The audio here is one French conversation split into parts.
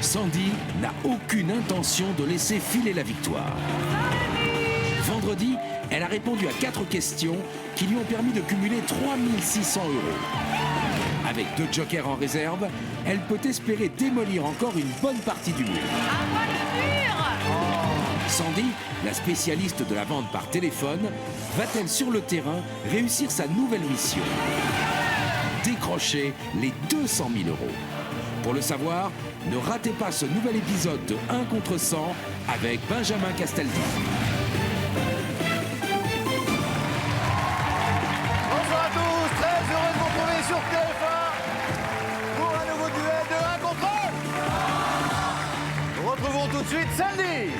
Sandy n'a aucune intention de laisser filer la victoire. Vendredi, elle a répondu à 4 questions qui lui ont permis de cumuler 3 600 €. Avec 2 jokers en réserve, elle peut espérer démolir encore une bonne partie du mur. Sandy, la spécialiste de la vente par téléphone, va-t-elle sur le terrain réussir sa nouvelle mission? Décrocher les 200 000 €. Pour le savoir, ne ratez pas ce nouvel épisode de 1 contre 100 avec Benjamin Castaldi. Bonjour à tous, très heureux de vous retrouver sur TF1 pour un nouveau duel de 1 contre 1. Nous retrouvons tout de suite Sandy.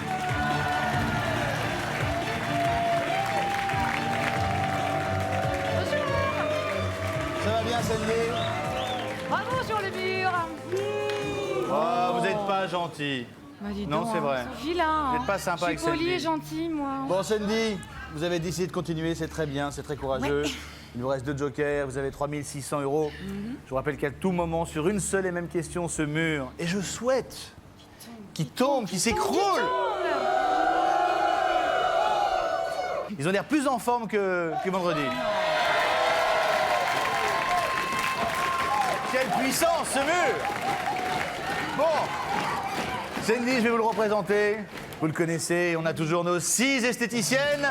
Ça va bien, Sandy? Bravo sur le mur. Oh, vous n'êtes pas gentil. Bah, dis Non, donc, c'est vrai. c'est vilain. Vous n'êtes pas sympa avec Je suis Sandy. polie et gentille, moi. Bon, Sandy, vous avez décidé de continuer, c'est très bien, c'est très courageux. Ouais. Il vous reste 2 jokers, vous avez 3 600 €. Je vous rappelle qu'à tout moment, sur une seule et même question, ce mur, et je souhaite qu'il tombe, qu'il s'écroule. Ils ont l'air plus en forme que vendredi. Quelle puissance, ce mur! Bon, Sandy, je vais vous le représenter. Vous le connaissez, on a toujours nos 6 esthéticiennes.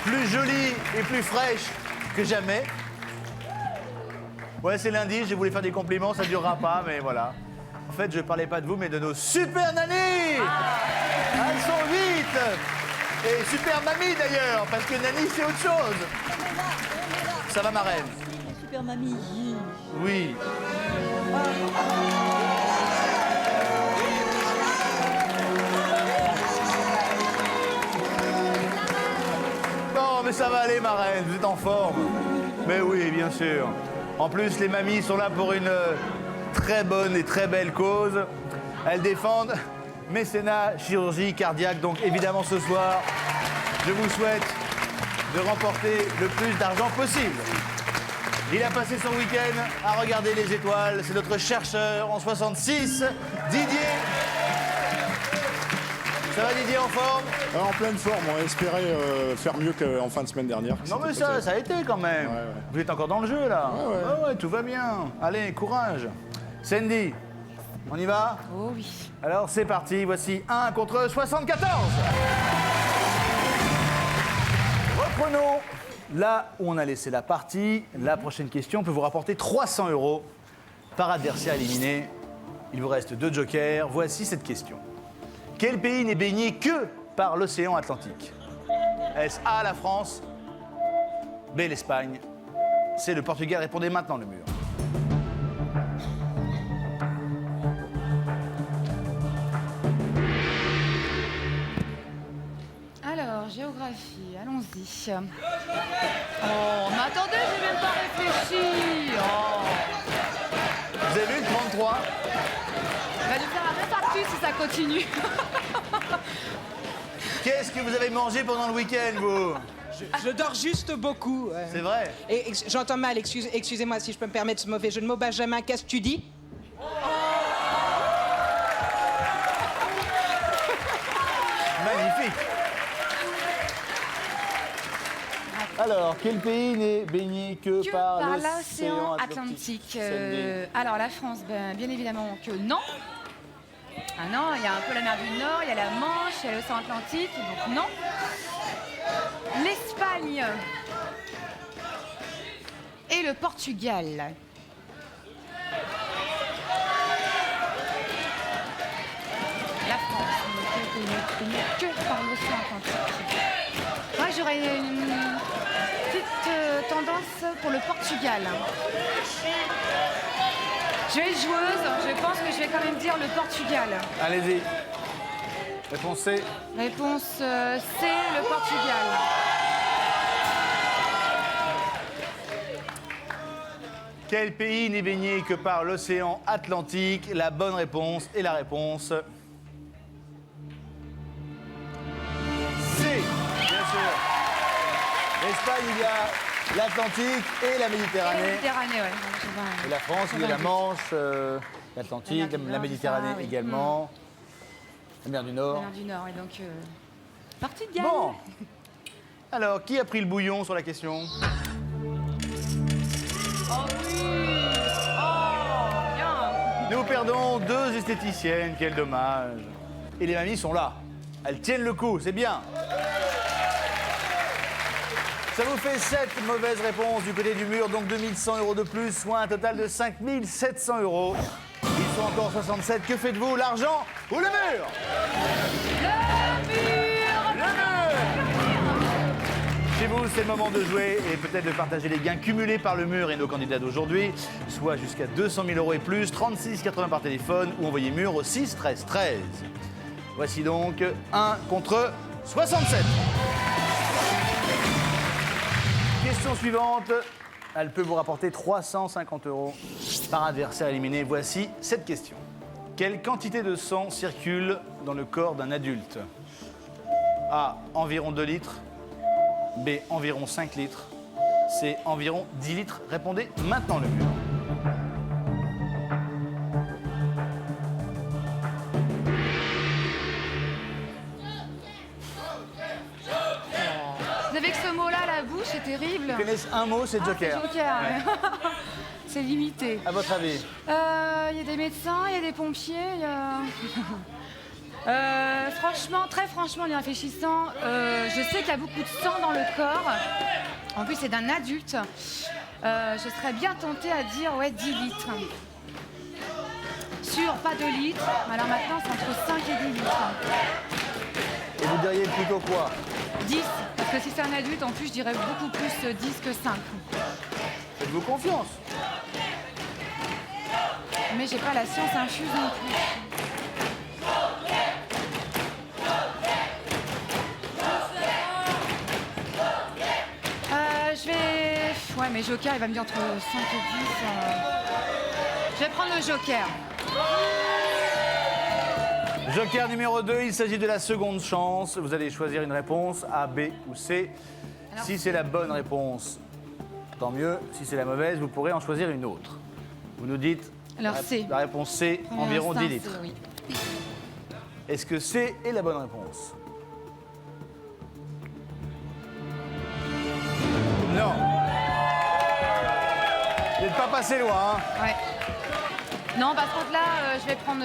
Plus jolies et plus fraîches que jamais. Ouais, c'est lundi, je voulais faire des compliments, ça ne durera pas, mais voilà. En fait, je parlais pas de vous, mais de nos super nannies. Elles sont 8. Et super mamie d'ailleurs, parce que nanny, c'est autre chose. Ça va, ma reine? Super mamie. Oui. Non, mais ça va aller, ma reine, vous êtes en forme. Mais oui, bien sûr. En plus, les mamies sont là pour une très bonne et très belle cause. Elles défendent mécénat, chirurgie cardiaque. Donc, évidemment, ce soir, je vous souhaite de remporter le plus d'argent possible. Il a passé son week-end à regarder les étoiles. C'est notre chercheur en 66, Didier. Ça va, Didier, en forme? En pleine forme, on espérait faire mieux qu'en fin de semaine dernière. Non mais ça a été quand même. Ouais. Vous êtes encore dans le jeu là. Ouais. Ah ouais, tout va bien. Allez, courage. Sandy, on y va? Oh oui. Alors c'est parti, voici 1 contre 74. Reprenons là où on a laissé la partie. La prochaine question peut vous rapporter 300 € par adversaire éliminé. Il vous reste 2 jokers. Voici cette question. Quel pays n'est baigné que par l'océan Atlantique? Est-ce A, la France, B, l'Espagne, C, le Portugal? Répondez maintenant, le mur. Alors, géographie, allons-y. Oh, mais attendez, j'ai même pas réfléchi. Oh. Vous avez vu le 33? Va nous faire un infarctus si ça continue. Qu'est-ce que vous avez mangé pendant le week-end, vous? Je dors juste beaucoup. C'est vrai? Et j'entends mal, excusez-moi si je peux me permettre ce mauvais jeu de mots. Benjamin, qu'est-ce que tu dis? Magnifique. Alors, quel pays n'est baigné que par l'océan Atlantique. Alors, la France, bien évidemment que non. Ah non, il y a un peu la mer du Nord, il y a la Manche, il y a l'océan Atlantique, donc non. L'Espagne et le Portugal. La France n'est que par l'océan Atlantique. Moi, j'aurais une petite tendance pour le Portugal. Je vais être joueuse, je pense que je vais quand même dire le Portugal. Allez-y. Réponse C. Réponse C, le Portugal. Quel pays n'est baigné que par l'océan Atlantique? La bonne réponse est la réponse C, bien sûr. L'Espagne, il y a l'Atlantique et la Et Méditerranée. la Méditerranée, ouais. Et la France, il y a la Manche, l'Atlantique, La mer du la Nord, Méditerranée c'est ça, oui. également, la mer du Nord. La mer du Nord, et donc partie de gagne. Bon. Alors, qui a pris le bouillon sur la question? Oh oui. Oh, bien. Nous perdons 2 esthéticiennes, quel dommage. Et les mamies sont là. Elles tiennent le coup, c'est bien. Ça vous fait 7 mauvaises réponses du côté du mur, donc 2100 € de plus, soit un total de 5700 €. Ils sont encore 67. Que faites-vous? L'argent ou le mur? Le mur! Chez vous, c'est le moment de jouer et peut-être de partager les gains cumulés par le mur et nos candidats d'aujourd'hui, soit jusqu'à 200 000 € et plus, 36,80 par téléphone ou envoyez mur au 6 13 13. Voici donc 1 contre 67. Question suivante. Elle peut vous rapporter 350 € par adversaire éliminé. Voici cette question. Quelle quantité de sang circule dans le corps d'un adulte? A. Environ 2 litres. B. Environ 5 litres. C. Environ 10 litres. Répondez maintenant le mur. Vous savez que ce mot-là, la bouche, c'est terrible. Vous connaissez un mot, c'est Joker. C'est Joker, ouais. C'est limité. À votre avis? Il y a des médecins, il y a des pompiers, il y a... franchement, très franchement, en y réfléchissant, je sais qu'il y a beaucoup de sang dans le corps. En plus, c'est d'un adulte. Je serais bien tentée à dire, ouais, 10 litres. Sûr, pas 2 litres. Alors maintenant, c'est entre 5 et 10 litres. Et vous diriez plutôt quoi? 10, parce que si c'est un adulte, en plus, je dirais beaucoup plus 10 que 5. Faites-vous confiance? Mais j'ai pas la science infuse non plus. Je vais... Ouais, mais Joker, il va me dire entre 5 et 10. Je vais prendre le Joker. Joker numéro 2, il s'agit de la seconde chance. Vous allez choisir une réponse, A, B ou C. Alors, Si c'est la bonne réponse, tant mieux. Si c'est la mauvaise, vous pourrez en choisir une autre. Vous nous dites Alors, C. la réponse C, Premier environ instinct, 10 litres. c'est oui. Est-ce que C est la bonne réponse? Non. Vous n'êtes pas passé loin, hein? Ouais. Non, par contre, là, je vais prendre...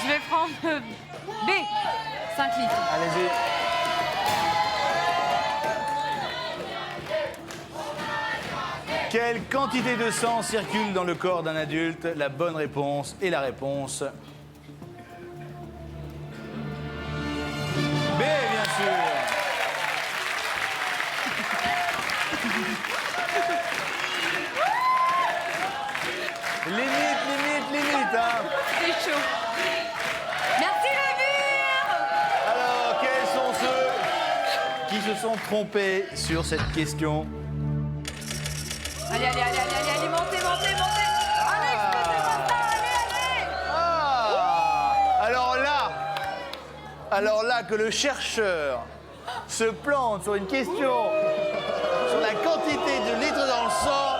je vais prendre B. 5 litres. Allez-y. Quelle quantité de sang circule dans le corps d'un adulte? La bonne réponse est la réponse B, bien sûr. Limite, hein. C'est chaud. Merci, le mur. Alors, quels sont ceux qui se sont trompés sur cette question? Allez, montez. Allez, explosez-moi ça, allez. Ah! Alors là que le chercheur se plante sur une question sur la quantité de litres dans le sang,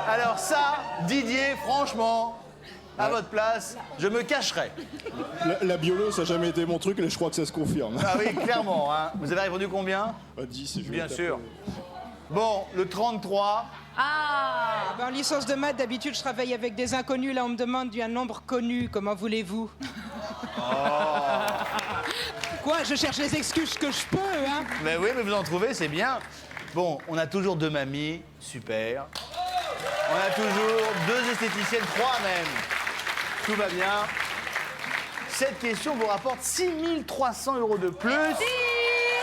alors ça, Didier, franchement, à votre place, je me cacherais. La biolo, ça n'a jamais été mon truc, et je crois que ça se confirme. Ah oui, clairement. Hein. Vous avez répondu combien? 10, je vais Bien taper. sûr. Bon, le 33. Ah. En licence de maths, d'habitude, je travaille avec des inconnus. Là, on me demande un nombre connu. Comment voulez-vous? Quoi? Je cherche les excuses que je peux, hein? Mais oui, mais vous en trouvez, c'est bien. Bon, on a toujours 2 mamies, super. On a toujours 2 esthéticiennes, 3 même. Tout va bien. Cette question vous rapporte 6 300 € de plus,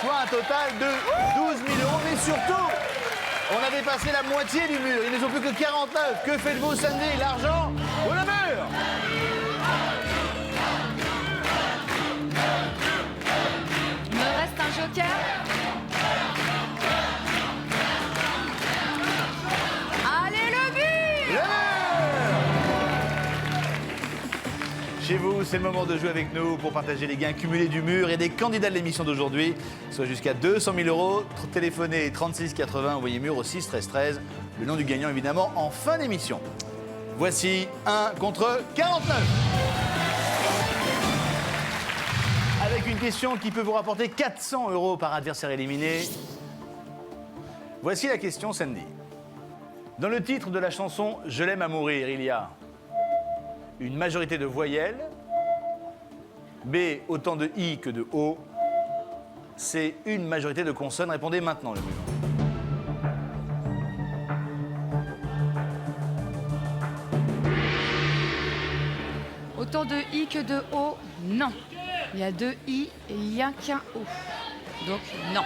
soit un total de 12 000 €. Mais surtout, on a dépassé la moitié du mur. Il ne sont plus que 49. Que faites-vous, Sandy? L'argent ou le mur? Il me reste un Joker. Allez, le but. Le mur! Chez vous, c'est le moment de jouer avec nous pour partager les gains cumulés du mur et des candidats de l'émission d'aujourd'hui, soit jusqu'à 200 000 euros. Téléphonez 36 80, envoyez mur au 6 13 13. Le nom du gagnant, évidemment, en fin d'émission. Voici 1 contre 49. Avec une question qui peut vous rapporter 400 euros par adversaire éliminé. Voici la question, Sandy. Dans le titre de la chanson « Je l'aime à mourir », il y a une majorité de voyelles, B, autant de I que de O, C, une majorité de consonnes. Répondez maintenant, le mur. Autant de I que de O, non. Il y a 2 I et il n'y a qu'un O. Donc non.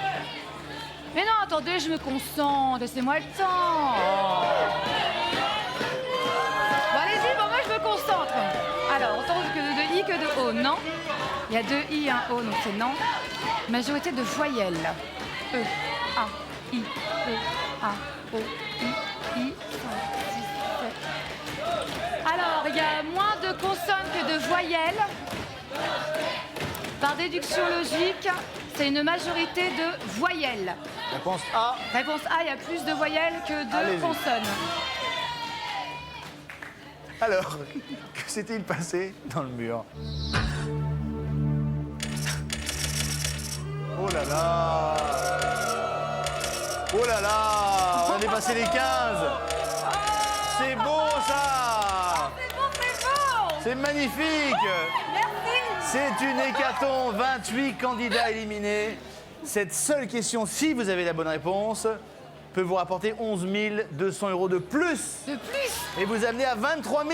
Mais non, attendez, je me concentre, laissez-moi le temps. Bon, allez-y, bon, moi je me concentre. Alors, autant de I que de O, non. Il y a 2 I et un O, donc c'est non. Majorité de voyelles. E, A, I, E, A, O, I, 5, 6, 7. Alors, il y a moins de consonnes que de voyelles. Par déduction logique, c'est une majorité de voyelles. Réponse A. Réponse A, il y a plus de voyelles que de Allez-y. consonnes. Alors, que s'est-il passé dans le mur? Oh là là! Oh là là! On a dépassé les 15! C'est beau ça! C'est bon, c'est bon. C'est magnifique! Merci. C'est une hécatombe, 28 candidats éliminés. Cette seule question, si vous avez la bonne réponse, peut vous rapporter 11 200 euros de plus. De plus. Et vous amener à 23 200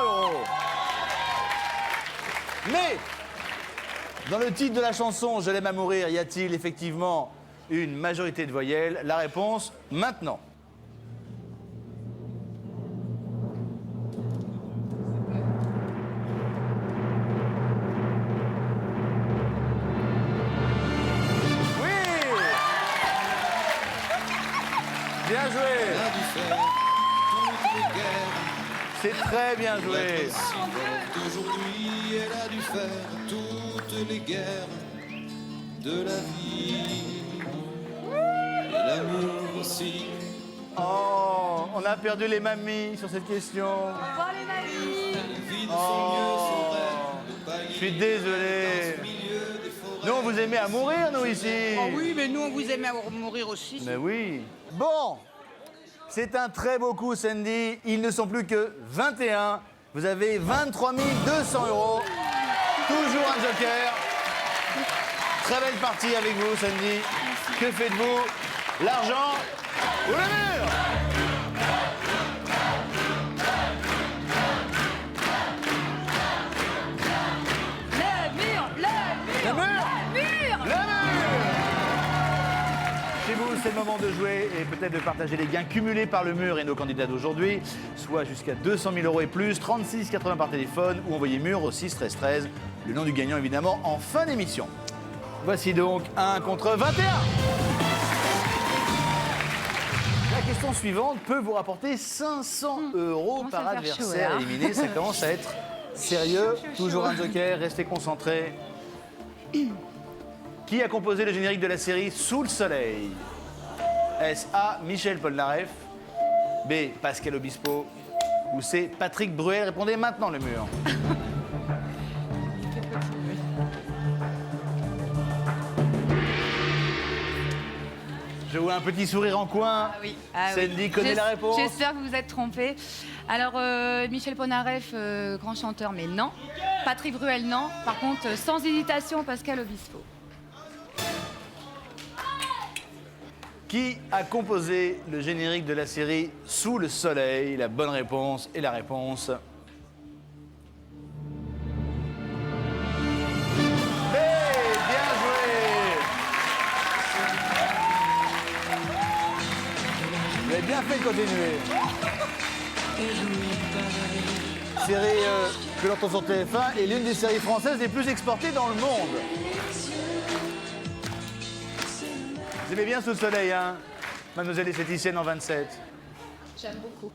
euros. Mais, dans le titre de la chanson « Je l'aime à mourir », y a-t-il effectivement une majorité de voyelles? La réponse, maintenant. Bien joué. C'est très bien joué. D'aujourd'hui, elle a dû faire toutes les guerres de la vie. Et l'amour aussi. Oh, on a perdu les mamies sur cette question. Bon, les mamies. Elle vit de son mieux son rêve de Je palier. suis désolé. Nous, on vous aimait à mourir, nous, ici. Oh oui, mais nous, on vous aimait à mourir aussi. Mais oui. Bon, c'est un très beau coup, Sandy. Ils ne sont plus que 21. Vous avez 23 200 euros. Toujours un joker. Très belle partie avec vous, Sandy. Que faites-vous? L'argent ou le mur? Le mur. Le mur. Chez vous, c'est le moment de jouer et peut-être de partager les gains cumulés par le mur et nos candidats d'aujourd'hui, soit jusqu'à 200 000 euros et plus, 36 80 par téléphone ou envoyez mur au 6 13 13. Le nom du gagnant, évidemment, en fin d'émission. Voici donc 1 contre 21. La question suivante peut vous rapporter 500 euros Commence par à faire chaud, adversaire là. éliminé. Ça commence à être sérieux. Toujours un joker, restez concentrés. Qui a composé le générique de la série Sous le soleil? Est-ce A, Michel Polnareff, B, Pascal Obispo ou C, Patrick Bruel? Répondez maintenant, le mur. Je vois un petit sourire en coin. Ah oui. Sandy connaît la réponse. J'espère que vous vous êtes trompés. Alors, Michel Polnareff, grand chanteur, mais non. Patrick Bruel, non. Par contre, sans hésitation, Pascal Obispo. Qui a composé le générique de la série Sous le soleil? La bonne réponse et la réponse. Bien joué! Vous avez bien fait de continuer. Série que l'on entend sur TF1 est l'une des séries françaises les plus exportées dans le monde. Vous aimez bien Sous le soleil, hein, mademoiselle esthéticienne en 27? J'aime beaucoup.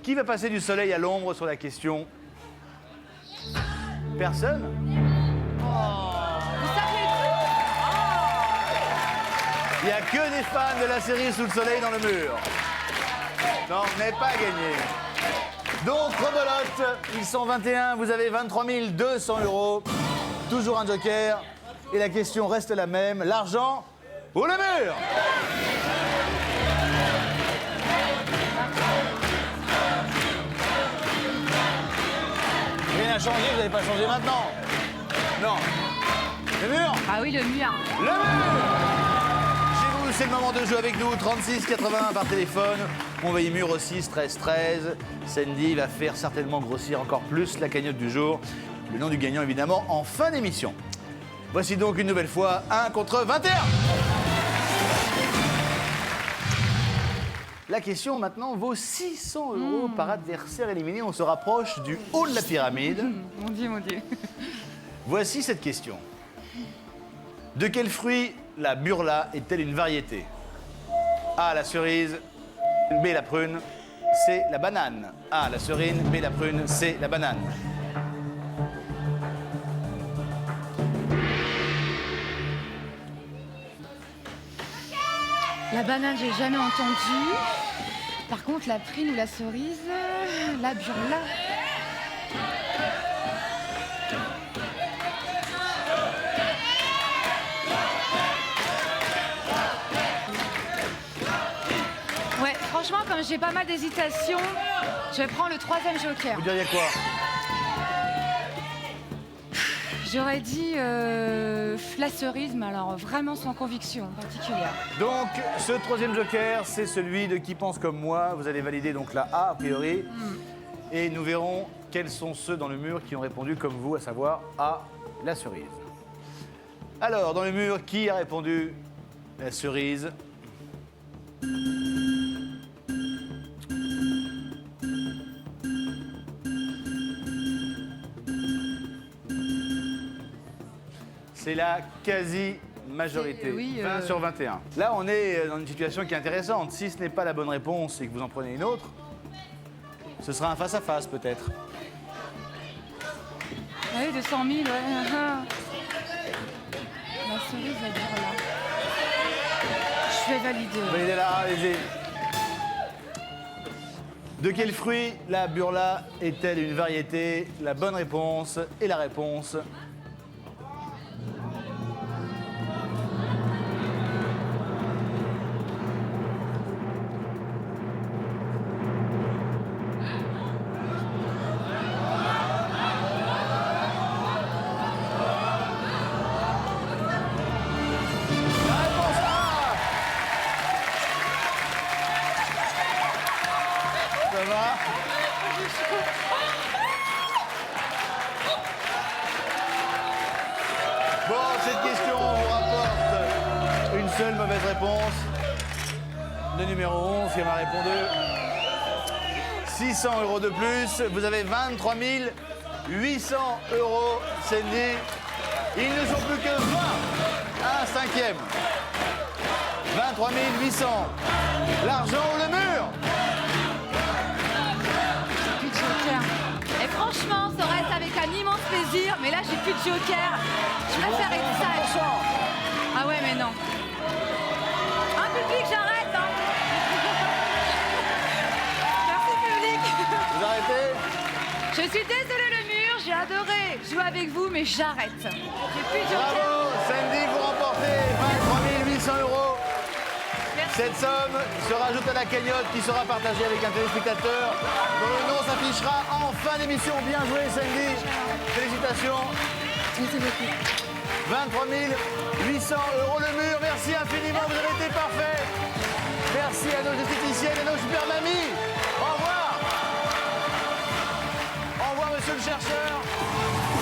Qui va passer du soleil à l'ombre sur la question? Personne? Vous saviez Il n'y a que des fans de la série Sous le soleil dans le mur. Non, vous n'avez pas gagné. Donc, rebelote, ils sont 21, vous avez 23 200 €. Toujours un joker. Et la question reste la même. L'argent ou le mur? Rien n'a changé, vous n'avez pas changé maintenant. Non. Le mur? Ah oui, le mur. Le mur! Chez vous, c'est le moment de jouer avec nous. 36 81 par téléphone. On va y mur aussi, stress 13. Sandy va faire certainement grossir encore plus la cagnotte du jour. Le nom du gagnant, évidemment, en fin d'émission. Voici donc une nouvelle fois 1 contre 21. La question maintenant vaut 600 € par adversaire éliminé. On se rapproche du haut de la pyramide. Mon Dieu, mon Dieu. Voici cette question. De quel fruit la burla est-elle une variété? A, la cerise, B, la prune, C, la banane. A, la cerise, B, la prune, C, la banane. La banane, j'ai jamais entendu. Par contre, la prune ou la cerise, la burla. Ouais, franchement, comme j'ai pas mal d'hésitation, je vais prendre le 3e joker. Vous diriez quoi? J'aurais dit la cerise, mais alors vraiment sans conviction particulière. Donc, ce 3e joker, c'est celui de qui pense comme moi. Vous allez valider donc la A, a priori. Et nous verrons quels sont ceux dans le mur qui ont répondu comme vous, à savoir A, la cerise. Alors, dans le mur, qui a répondu la cerise? C'est la quasi-majorité, Oui, 20 sur 21. Là, on est dans une situation qui est intéressante. Si ce n'est pas la bonne réponse et que vous en prenez une autre, ce sera un face-à-face peut-être. Oui, 200 000, ouais. La cerise, la burla. Je vais valider. Validez la A, allez-y. De quel fruit la burla est-elle une variété? La bonne réponse et la réponse. Ça va? Bon, cette question vous rapporte une seule mauvaise réponse. Le numéro 11 qui m'a répondu. 600 € de plus. Vous avez 23 800 €. Sandy. Ils ne sont plus que 20. Un cinquième. 23 800. L'argent ou le mur? Plus de joker. Et franchement, ça reste avec un immense plaisir, mais là, j'ai plus de joker. Je préfère être sage. Ah ouais, mais non. Un public, j'arrête, hein. Merci, public. Vous arrêtez? Je suis désolée, le mur, j'ai adoré jouer avec vous, mais j'arrête. J'ai plus de joker. Bravo, Sandy, vous remportez 23 800 €. Merci. Cette somme se rajoute à la cagnotte qui sera partagée avec un téléspectateur dont le nom s'affichera en fin d'émission. Bien joué, Sandy. Félicitations. Merci beaucoup. 23 800 € le mur. Merci infiniment, vous avez été parfait. Merci à nos esthéticiennes et nos super mamies. Au revoir. Au revoir, monsieur le chercheur.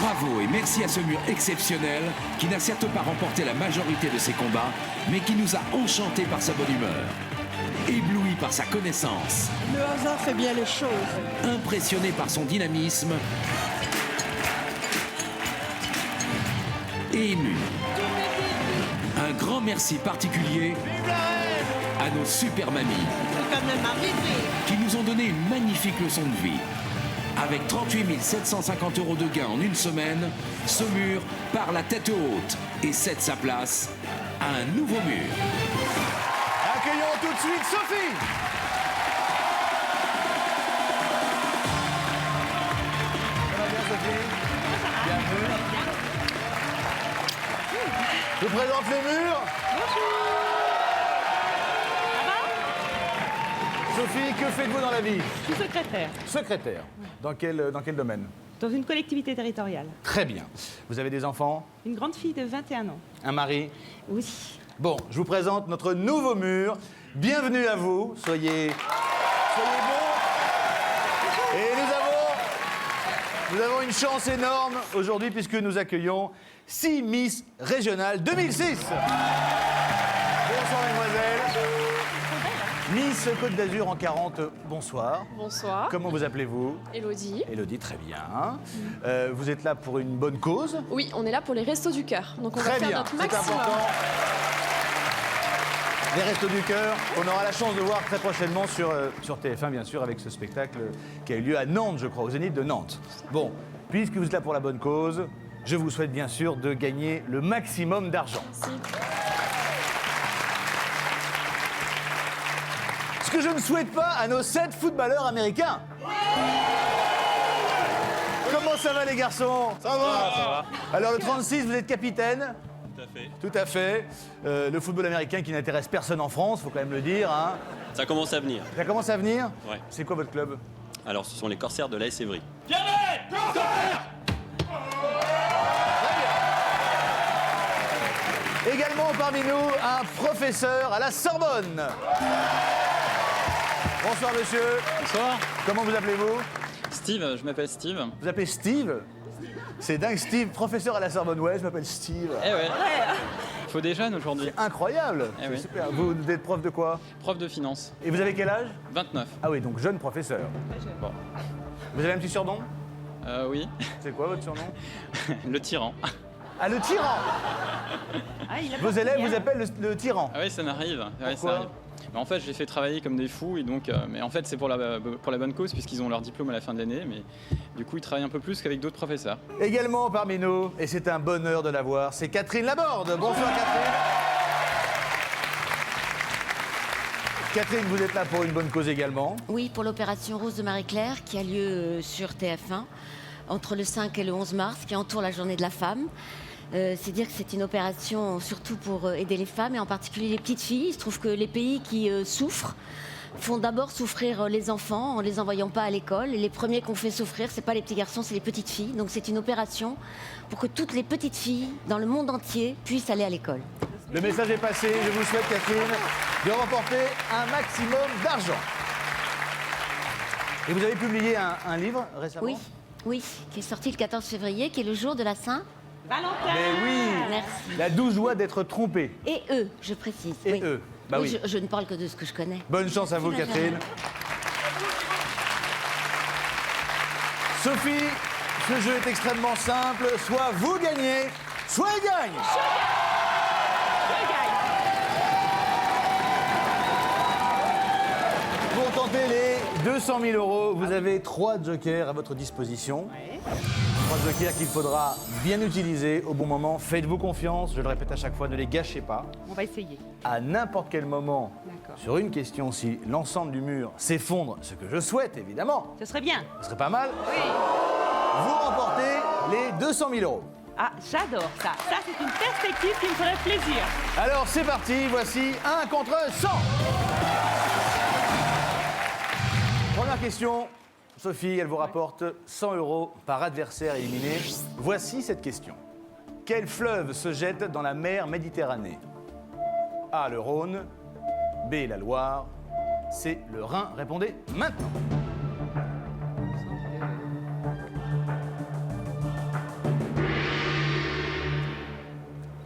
Bravo et merci à ce mur exceptionnel qui n'a certes pas remporté la majorité de ses combats, mais qui nous a enchantés par sa bonne humeur. Ébloui par sa connaissance, Le hasard fait bien les choses. impressionné par son dynamisme, et ému. Un grand merci particulier à nos super mamies C'est quand même arrivé. qui nous ont donné une magnifique leçon de vie. Avec 38 750 € de gains en une semaine, Saumur part la tête haute et cède sa place à un nouveau mur. Accueillons tout de suite Sophie. Ça va bien, Sophie? Bienvenue. Je vous présente le mur. Sophie, que faites-vous dans la vie? Je suis secrétaire Secrétaire. Dans quel domaine? dans une collectivité territoriale. Très bien. Vous avez des enfants? Une grande fille de 21 ans. Un mari? Oui. Bon, je vous présente notre nouveau mur. Bienvenue à vous. Soyez bons. Et nous avons une chance énorme aujourd'hui puisque nous accueillons 6 Miss Régionales 2006. Bonsoir, mesdemoiselles. Miss Côte d'Azur en 40, bonsoir. Bonsoir. Comment vous appelez-vous? Élodie. Élodie, très bien. Vous êtes là pour une bonne cause? Oui, on est là pour les restos du cœur. Donc on va Très faire bien, notre c'est maximum. important. Les Restos du Cœur, on aura la chance de voir très prochainement sur TF1, bien sûr, avec ce spectacle qui a eu lieu à Nantes, je crois, au Zénith de Nantes. Bon, puisque vous êtes là pour la bonne cause, je vous souhaite bien sûr de gagner le maximum d'argent. Merci. Ce que je ne souhaite pas à nos 7 footballeurs américains. Comment ça va les garçons? Ça va. Alors le 36, vous êtes capitaine? Tout à fait. Le football américain qui n'intéresse personne en France, faut quand même le dire. Hein. Ça commence à venir. Ça commence à venir? Ouais. C'est quoi votre club? Alors, ce sont les Corsaires de l'AS Évry. Également parmi nous, un professeur à la Sorbonne. Bonsoir monsieur. Bonsoir. Comment vous appelez-vous? Steve, je m'appelle Steve. Vous appelez Steve? C'est dingue, Steve, professeur à la Sorbonne. Ouais, je m'appelle Steve. Eh ouais. Faut des jeunes aujourd'hui. Incroyable. Eh C'est oui. super. Vous êtes prof de quoi? Prof de finance. Et vous avez quel âge? 29. Ah oui, donc jeune professeur. Bon. Vous avez un petit surnom? Oui. C'est quoi votre surnom? Le tyran. Ah, le tyran. Vos élèves vous appellent le tyran. Ah oui, ça m'arrive. Ouais, Pourquoi ça arrive. Mais en fait, je les fais travailler comme des fous et donc, mais en fait, c'est pour la bonne cause puisqu'ils ont leur diplôme à la fin de l'année. Mais du coup, ils travaillent un peu plus qu'avec d'autres professeurs. Également parmi nous, et c'est un bonheur de la voir, c'est Catherine Laborde. Bonsoir Catherine. Catherine, vous êtes là pour une bonne cause également. Oui, pour l'opération Rose de Marie-Claire qui a lieu sur TF1 entre le 5 et le 11 mars, qui entoure la journée de la femme. C'est dire que c'est une opération surtout pour aider les femmes et en particulier les petites filles. Il se trouve que les pays qui souffrent font d'abord souffrir les enfants en les envoyant pas à l'école. Et les premiers qu'on fait souffrir, c'est pas les petits garçons, c'est les petites filles. Donc c'est une opération pour que toutes les petites filles dans le monde entier puissent aller à l'école. Le message est passé. Je vous souhaite, Catherine, de remporter un maximum d'argent. Et vous avez publié un livre récemment? Oui, oui, qui est sorti le 14 février, qui est le jour de la Saint. Valentin. Mais oui. Merci. La douce joie d'être trompé. Et eux, je précise. Et oui. eux. Bah oui. Je ne parle que de ce que je connais. Bonne chance à vous, Merci, Catherine. Sophie, ce jeu est extrêmement simple. Soit vous gagnez, soit il gagne. Pour tenter les 200 000 €, vous avez 3 jokers à votre disposition. 3 jokers qu'il faudra bien utiliser au bon moment. Faites-vous confiance, je le répète à chaque fois, ne les gâchez pas. On va essayer. À n'importe quel moment, D'accord. sur une question, si l'ensemble du mur s'effondre, ce que je souhaite évidemment, Ce serait bien. ce serait pas mal, Oui. vous remportez les 200 000 €. Ah, j'adore ça. Ça, c'est une perspective qui me ferait plaisir. Alors c'est parti, voici 1 contre 100. Première question, Sophie, elle vous rapporte 100 € par adversaire éliminé. Voici cette question. Quel fleuve se jette dans la mer Méditerranée? A, le Rhône, B, la Loire, C, le Rhin. Répondez maintenant.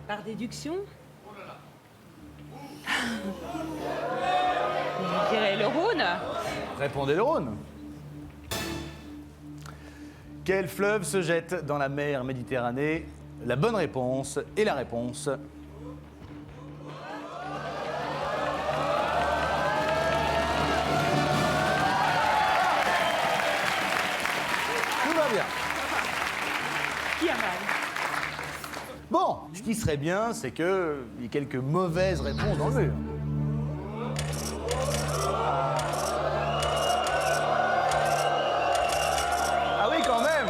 Par déduction. Je dirais le Rhône. Répondez le Rhône. Quel fleuve se jette dans la mer Méditerranée? La bonne réponse est la réponse. qui serait bien, c'est qu'il y ait quelques mauvaises réponses dans le mur. Ah oui, quand même.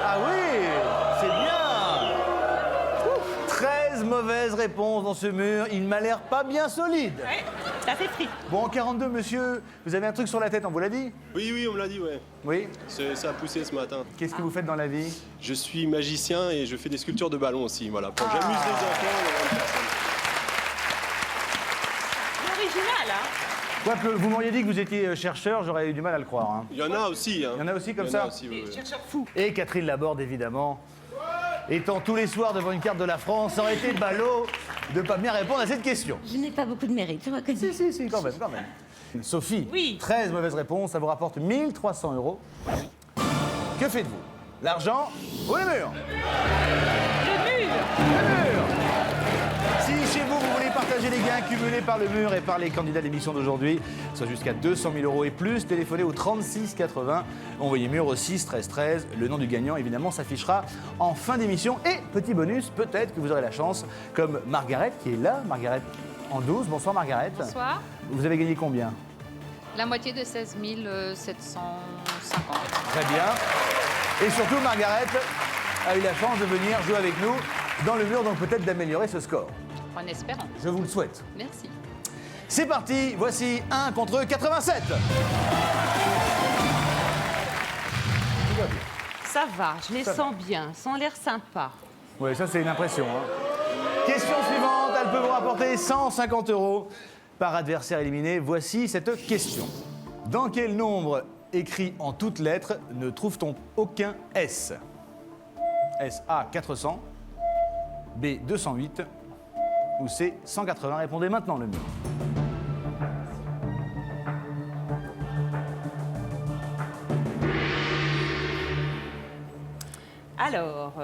Ah oui, c'est bien. 13 mauvaises réponses dans ce mur. Il m'a l'air pas bien solide. Ouais, ça fait pris. Bon, en 42, monsieur, vous avez un truc sur la tête, on vous l'a dit? Oui, on me l'a dit, ouais. Oui. Ça a poussé ce matin. Qu'est-ce que vous faites dans la vie? Je suis magicien et je fais des sculptures de ballons aussi, voilà. Pour j'amuse les enfants et les grandes personnes. C'est original, hein? Quoique vous m'auriez dit que vous étiez chercheur, j'aurais eu du mal à le croire. Hein. Il y en a aussi, hein. Il y en a aussi comme Il y en a ça aussi, oui, oui. Chercheur fou. Et Catherine Laborde, évidemment. Étant tous les soirs devant une carte de la France, ça aurait été ballot de pas bien répondre à cette question. Je n'ai pas beaucoup de mérite, je reconnais. Si, quand même. Sophie, Oui. 13 mauvaises réponses, ça vous rapporte 1 300 €. Que faites-vous? L'argent ou le mur? Le mur. Le mur. Si chez vous, vous voulez partager les gains cumulés par le mur et par les candidats de l'émission d'aujourd'hui, soit jusqu'à 200 000 € et plus, téléphonez au 36 80, envoyez mur au 6 13 13. Le nom du gagnant, évidemment, s'affichera en fin d'émission. Et petit bonus, peut-être que vous aurez la chance, comme Margaret qui est là, Margaret en 12. Bonsoir Margaret. Bonsoir. Vous avez gagné combien? La moitié de 16 750. Très bien. Et surtout, Margaret a eu la chance de venir jouer avec nous dans le mur, donc peut-être d'améliorer ce score. En espérant. Je vous le souhaite. Merci. C'est parti, voici 1 contre 87. Ça va, je les Ça sens bien. Ça a l'air sympa. Oui, ça c'est une impression. Hein. Question suivante, elle peut vous rapporter 150 € par adversaire éliminé. Voici cette question. Dans quel nombre écrit en toutes lettres ne trouve-t-on aucun S? S A 400, B 208 ou C 180? Répondez maintenant le mur. Alors,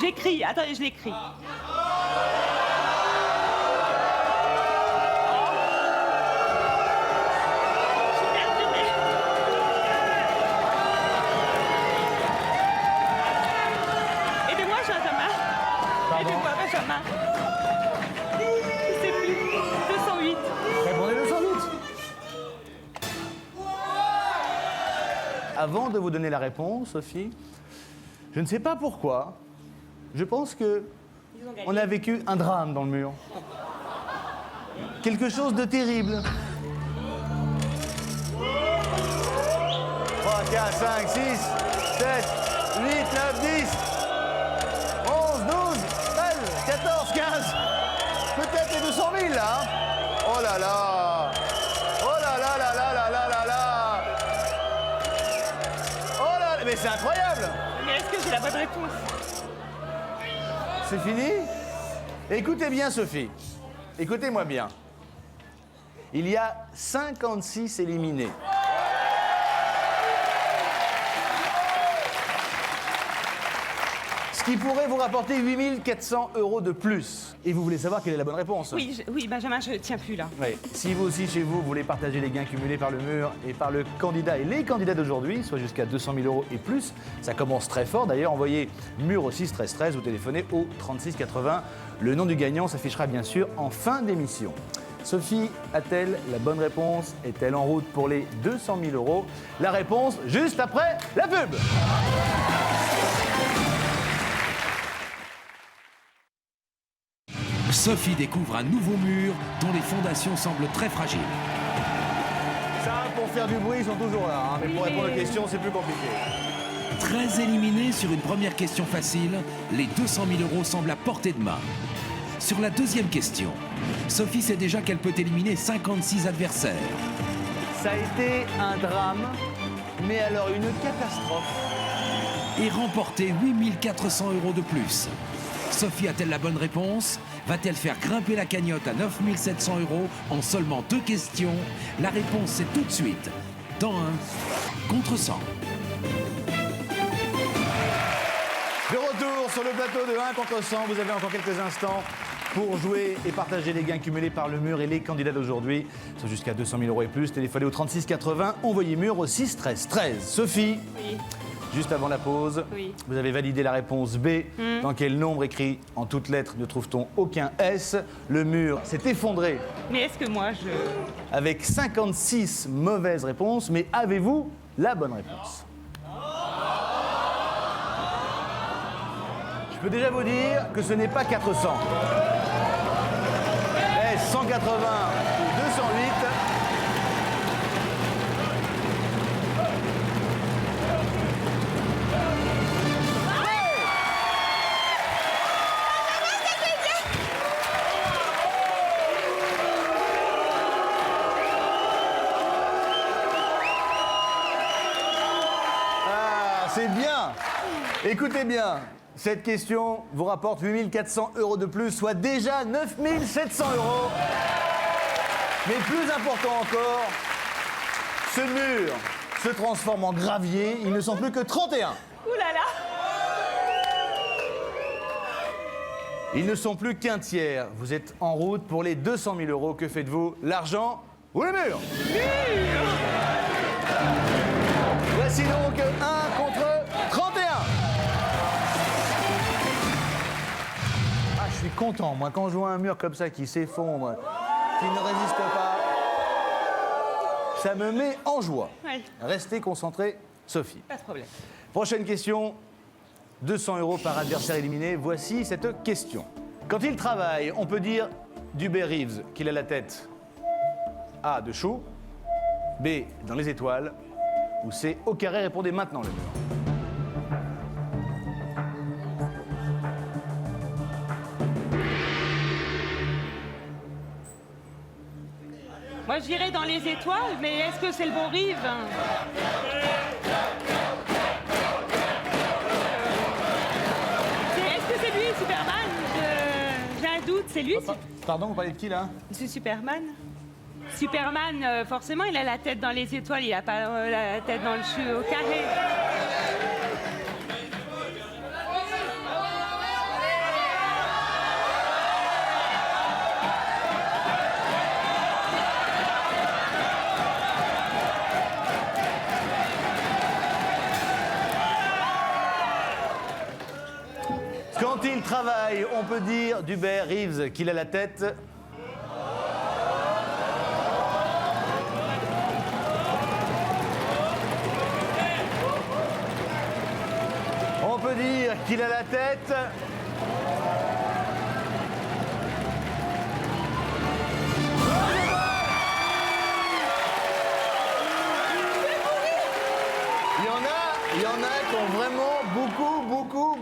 j'écris. Attendez, je l'écris. Aidez-moi, Benjamin. Aidez-moi, Benjamin. Je sais plus. 208. Répondez 208. Avant de vous donner la réponse, Sophie, je ne sais pas pourquoi, je pense que on a vécu un drame dans le mur. Quelque chose de terrible. 3, 4, 5, 6, 7, 8, 9, 10, 11, 12, 13, 14, 15, peut-être les 200 000 là. Hein. Oh là là. Oh là là là là là là là là. Oh là là, mais c'est incroyable. Mais est-ce que j'ai la bonne réponse? C'est fini? Écoutez bien, Sophie. Écoutez-moi bien. Il y a 56 éliminés. Ce qui pourrait vous rapporter 8 400 € de plus. Et vous voulez savoir quelle est la bonne réponse? Oui, Benjamin, je tiens plus là. Oui. Si vous aussi, chez vous, voulez partager les gains cumulés par le mur et par le candidat et les candidats d'aujourd'hui, soit jusqu'à 200 000 € et plus, ça commence très fort. D'ailleurs, envoyez mur au 6 13 13 ou téléphonez au 36 80. Le nom du gagnant s'affichera bien sûr en fin d'émission. Sophie a-t-elle la bonne réponse? Est-elle en route pour les 200 000 €? La réponse juste après la pub. Sophie découvre un nouveau mur dont les fondations semblent très fragiles. Ça, pour faire du bruit, ils sont toujours là. Hein, mais pour répondre aux questions, c'est plus compliqué. 13 éliminés sur une première question facile, les 200 000 € semblent à portée de main. Sur la deuxième question, Sophie sait déjà qu'elle peut éliminer 56 adversaires. Ça a été un drame, mais alors une catastrophe. Et remporter 8 400 € de plus. Sophie a-t-elle la bonne réponse? Va-t-elle faire grimper la cagnotte à 9 700 € en seulement 2 questions? La réponse, c'est tout de suite, dans 1 contre 100. De retour sur le plateau de 1 contre 100, vous avez encore quelques instants Pour jouer et partager les gains cumulés par le mur et les candidats d'aujourd'hui, sont jusqu'à 200 000 € et plus. Téléphonez au 36 80, envoyez mur au 6 13 13. Sophie, Oui. juste avant la pause, Oui. vous avez validé la réponse B. Dans quel nombre écrit en toutes lettres ne trouve-t-on aucun S? Le mur s'est effondré Mais est-ce que moi, je... avec 56 mauvaises réponses, mais avez-vous la bonne réponse? Je peux déjà vous dire que ce n'est pas 400. Est 180 ou 208? Ah, c'est bien. Écoutez bien. Cette question vous rapporte 8 400 € de plus, soit déjà 9 700 €. Mais plus important encore, ce mur se transforme en gravier. Ils ne sont plus que 31. Ouh là là. Ils ne sont plus qu'un tiers. Vous êtes en route pour les 200 000 €. Que faites-vous? L'argent ou le mur? Voici donc 1 contre 31. Je suis content, moi, quand je vois un mur comme ça qui s'effondre, qui ne résiste pas, ça me met en joie. Ouais. Restez concentrés, Sophie. Pas de problème. Prochaine question, 200 € par adversaire éliminé. Voici cette question. Quand il travaille, on peut dire d'Hubert Reeves qu'il a la tête A de chou, B dans les étoiles, ou C au carré. Répondez maintenant le mur. Moi, j'irais dans les étoiles, mais est-ce que c'est le bon rive? Est-ce que c'est lui, Superman? J'ai un doute, c'est lui? Pardon, vous parlez de qui, là? C'est Superman? Superman, forcément, il a la tête dans les étoiles, il n'a pas la tête dans au carré. Quand il travaille, on peut dire d'Hubert Reeves qu'il a la tête... On peut dire qu'il a la tête... Il y en a qui ont vraiment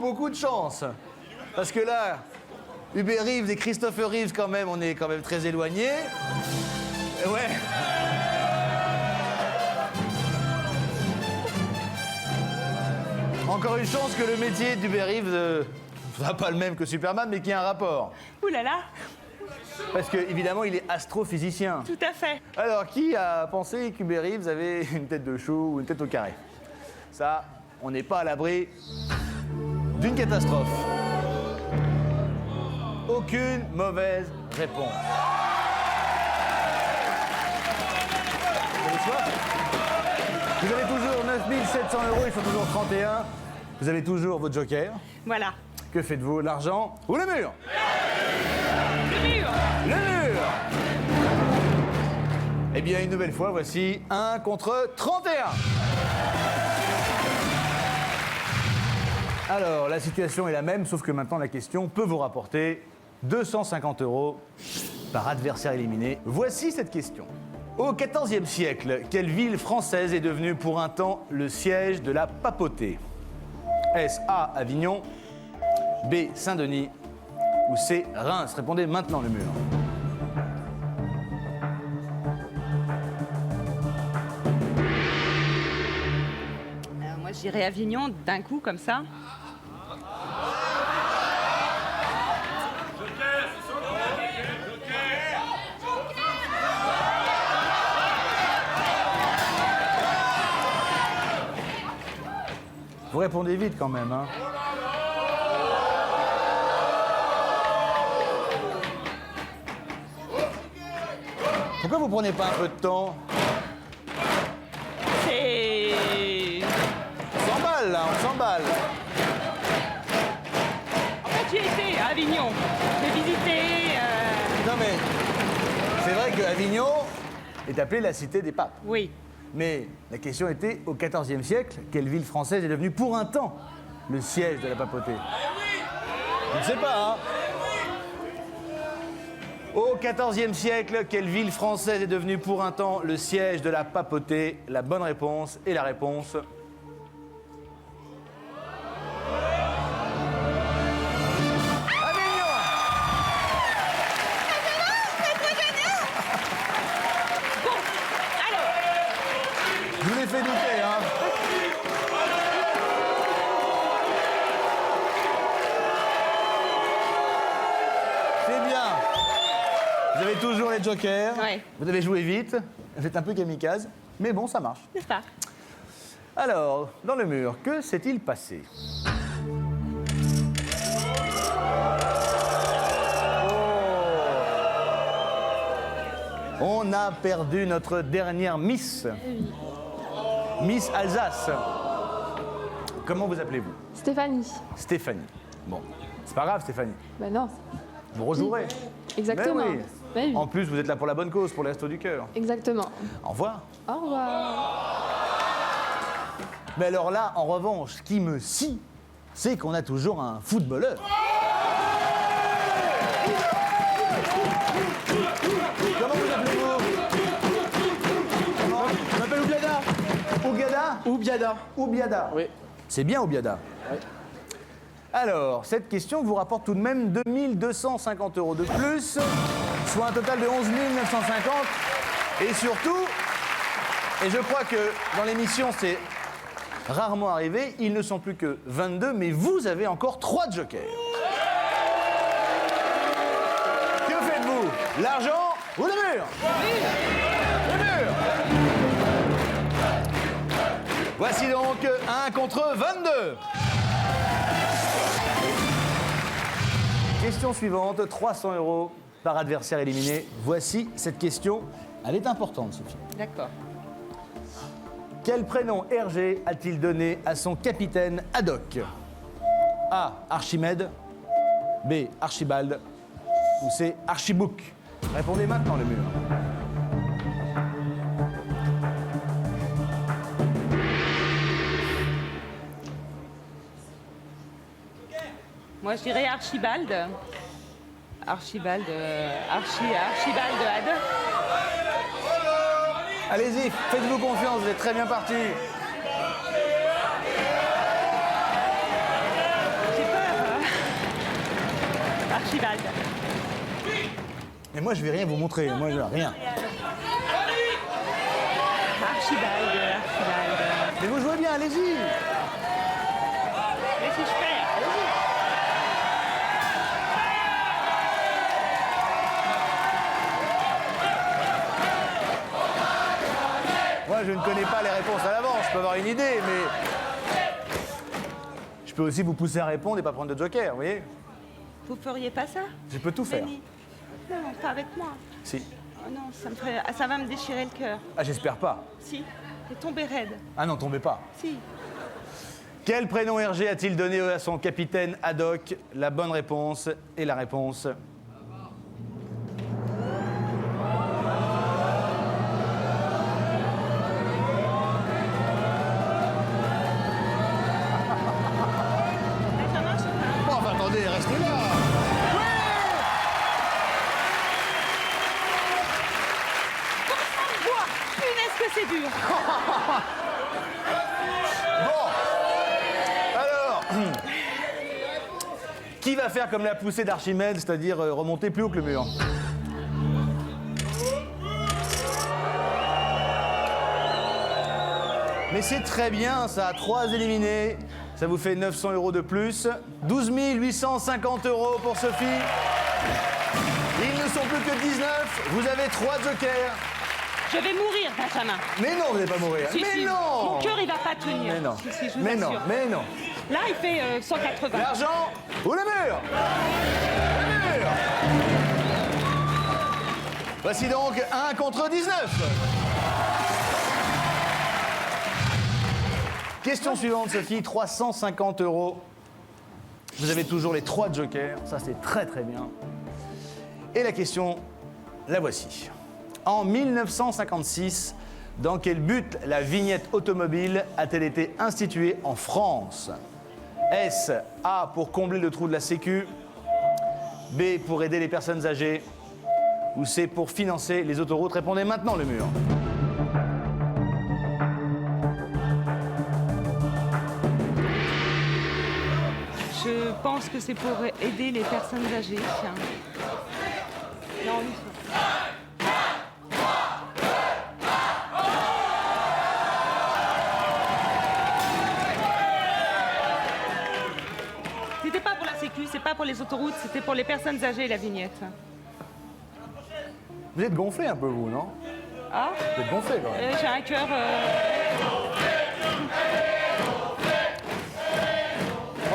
beaucoup de chance. Parce que là, Hubert Reeves et Christopher Reeves, quand même, on est quand même très éloignés. Ouais. Encore une chance que le métier d'Hubert Reeves soit pas le même que Superman, mais qu'il y a un rapport. Ouh là là. Parce que, évidemment, il est astrophysicien. Tout à fait. Alors, qui a pensé qu'Hubert Reeves avait une tête de chou ou une tête au carré? Ça, on n'est pas à l'abri d'une catastrophe. Aucune mauvaise réponse. Vous avez soif? Vous avez toujours 9 700 €, ils sont toujours 31. Vous avez toujours votre joker. Voilà. Que faites-vous? L'argent ou le mur? Le mur. Le mur! Eh bien, une nouvelle fois, voici 1 contre 31. Alors, la situation est la même, sauf que maintenant, la question peut vous rapporter 250 € par adversaire éliminé. Voici cette question. Au XIVe siècle, quelle ville française est devenue pour un temps le siège de la papauté? Est-ce A, Avignon, B, Saint-Denis ou C, Reims? Répondez maintenant le mur. Moi, j'irais Avignon d'un coup, comme ça. Vous répondez vite quand même, hein? Pourquoi vous prenez pas un peu de temps? C'est... On s'emballe, là, on s'emballe. En fait, j'y étais à Avignon. J'ai visité... Non, mais c'est vrai que Avignon est appelée la cité des papes. Oui. Mais la question était, au XIVe siècle, quelle ville française est devenue pour un temps le siège de la papauté? Je ne sais pas, hein. Au XIVe siècle, quelle ville française est devenue pour un temps le siège de la papauté? La bonne réponse est la réponse... Avignon! Je vous l'ai fait douter, hein. C'est bien. Vous avez toujours les jokers. Ouais. Vous avez joué vite. Vous êtes un peu kamikaze. Mais bon, ça marche. C'est ça. Alors, dans le mur, que s'est-il passé? Oh. On a perdu notre dernière Miss. Miss Alsace. Comment vous appelez-vous? Stéphanie. Stéphanie. Bon, c'est pas grave, Stéphanie. Bah non. Vous rejouerez. Exactement. Mais oui. Bah oui. En plus, vous êtes là pour la bonne cause, pour les Restos du Cœur. Exactement. Au revoir. Au revoir. Mais alors là, en revanche, ce qui me scie, c'est qu'on a toujours un footballeur. Comment vous appelez-vous? Comment? Je m'appelle Oubiada. Oubiada? Oubiada. Oubiada. Oui. C'est bien Oubiada. Oui. Alors, cette question vous rapporte tout de même 2250 € de plus, soit un total de 11 950. Et surtout, et je crois que dans l'émission, c'est rarement arrivé, ils ne sont plus que 22, mais vous avez encore 3 jokers. Que faites-vous? L'argent ou le mur? Le mur. Voici donc 1 contre 22. Question suivante, 300 € par adversaire éliminé. Voici cette question. Elle est importante, Sophie. D'accord. Quel prénom Hergé a-t-il donné à son capitaine Haddock? A. Archimède. B. Archibald. Ou C. Archibook. Répondez maintenant, le mur. Moi, je dirais Archibald. Archibald Haddock. Allez-y, faites-vous confiance, vous êtes très bien parti. J'ai peur. Archibald. Mais moi, je vais rien vous montrer. Moi, je rien. Archibald. Mais vous jouez bien, allez-y. Mais si je fais. Moi, je ne connais pas les réponses à l'avance. Je peux avoir une idée, mais... Je peux aussi vous pousser à répondre et pas prendre de joker, vous voyez? Vous feriez pas ça? Je peux tout faire. Denis? Non, pas avec moi. Si. Oh non, ça va me déchirer le cœur. Ah, j'espère pas. Si, et tomber raide. Ah non, tombez pas. Si. Quel prénom Hergé a-t-il donné à son capitaine Haddock? La bonne réponse est la réponse... Oh, enfin, attendez, restez là. Bois, punaise que c'est dur. Bon. Alors, qui va faire comme la poussée d'Archimède, c'est-à-dire remonter plus haut que le mur? Mais c'est très bien, ça. 3 éliminés. Ça vous fait 900 € de plus. 12 850 € pour Sophie. Ils ne sont plus que 19. Vous avez 3 jokers. Je vais mourir, Benjamin. Mais non, vous n'allez pas mourir. Si, Mais si. non. Mon cœur, il va pas tenir. Mais non. Si, je vous Mais non, assure. mais non. Là, il fait 180. L'argent ou le mur? Le mur. Voici donc 1 contre 19. Question suivante, Sophie, 350 €. Vous avez toujours les 3 jokers, ça c'est très très bien. Et la question, la voici. En 1956, dans quel but la vignette automobile a-t-elle été instituée en France? Est-ce A, pour combler le trou de la Sécu, B, pour aider les personnes âgées, ou C, pour financer les autoroutes? Répondez maintenant, le mur. Je pense que c'est pour aider les personnes âgées. Non, c'était pas pour la Sécu, c'est pas pour les autoroutes, c'était pour les personnes âgées, la vignette. Vous êtes gonflé un peu, vous, non? Ah, Vous êtes gonflé, quand même. j'ai un cœur...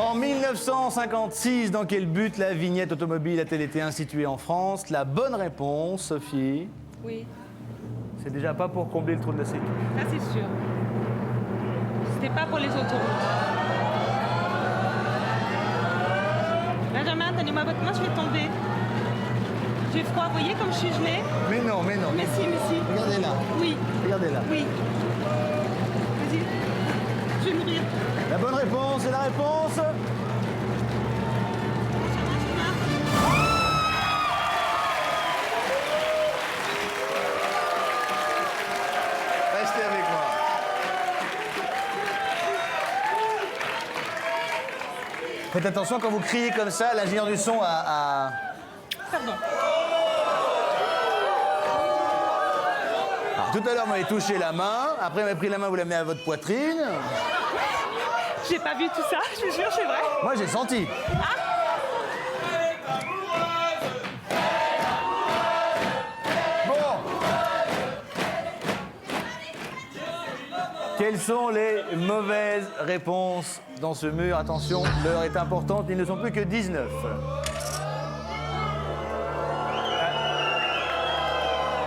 En 1956, dans quel but la vignette automobile a-t-elle été instituée en France? La bonne réponse, Sophie, Oui, c'est déjà pas pour combler le trou de la Sécu. ça c'est sûr. C'était pas pour les autoroutes. Benjamin, donnez-moi votre main, je vais tomber. J'ai froid, vous voyez comme je suis gelée? Mais non, mais non. Mais si, mais si. Regardez là. Oui, Regardez là. oui. Vas-y, je vais mourir. La bonne réponse est la réponse. Restez avec moi. Faites attention quand vous criez comme ça, l'ingénieur du son a... Pardon. Alors, tout à l'heure, vous m'avez touché la main. Après, vous m'avez pris la main, vous la mettez à votre poitrine. J'ai pas vu tout ça, je vous jure, c'est vrai. Moi, j'ai senti. Bon. Quelles sont les mauvaises réponses dans ce mur? Attention, l'heure est importante, ils ne sont plus que 19.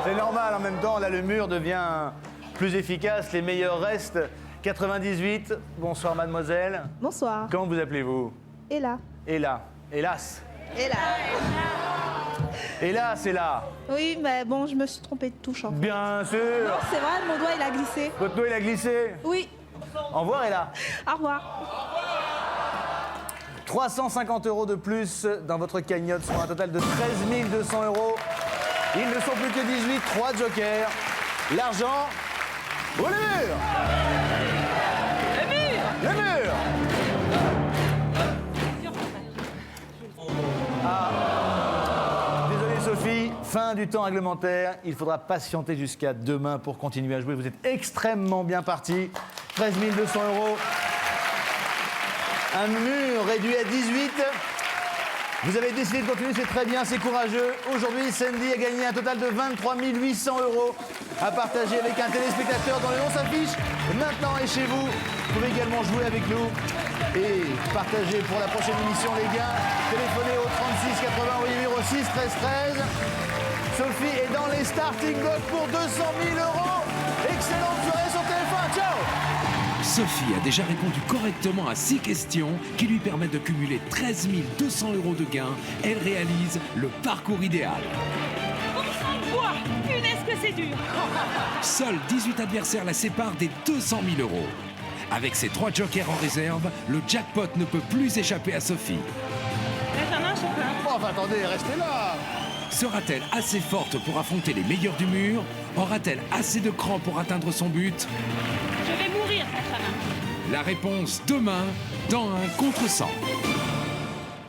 C'est normal, en même temps, là, le mur devient plus efficace, les meilleurs restent. 98, bonsoir mademoiselle. Bonsoir. Comment vous appelez-vous? Et là? Hélas. Hélas. Et là? Hélas, c'est là. Oui, mais bon, je me suis trompée de touche. En fait. Bien sûr. Non, c'est vrai, mon doigt, il a glissé. Votre doigt, il a glissé. Oui. Au revoir, Hélas. Au revoir. 350 € de plus dans votre cagnotte, soit un total de 13 200 €. Ils ne sont plus que 18, 3 jokers. L'argent au mur. Le mur. Désolé Sophie, fin du temps réglementaire. Il faudra patienter jusqu'à demain pour continuer à jouer. Vous êtes extrêmement bien partis. 13 200 €. Un mur réduit à 18. Vous avez décidé de continuer, c'est très bien, c'est courageux. Aujourd'hui, Sandy a gagné un total de 23 800 € à partager avec un téléspectateur dont le nom s'affiche maintenant et chez vous. Vous pouvez également jouer avec nous et partager pour la prochaine émission les gains. Téléphonez au 36 80 au numéro 6 13 13. Sophie est dans les starting blocks pour 200 000 €. Excellente soirée sur TF1. Ciao. Sophie a déjà répondu correctement à 6 questions qui lui permettent de cumuler 13 200 € de gains. Elle réalise le parcours idéal. Bon sang de bois, punaise que c'est dur. Seuls 18 adversaires la séparent des 200 000 €. Avec ses 3 jokers en réserve, le jackpot ne peut plus échapper à Sophie. Benjamin, je sais pas. Oh, enfin, attendez, restez là. Sera-t-elle assez forte pour affronter les meilleurs du mur? Aura-t-elle assez de cran pour atteindre son but? Je vais mourir, Benjamin. La réponse demain dans 1 contre 100.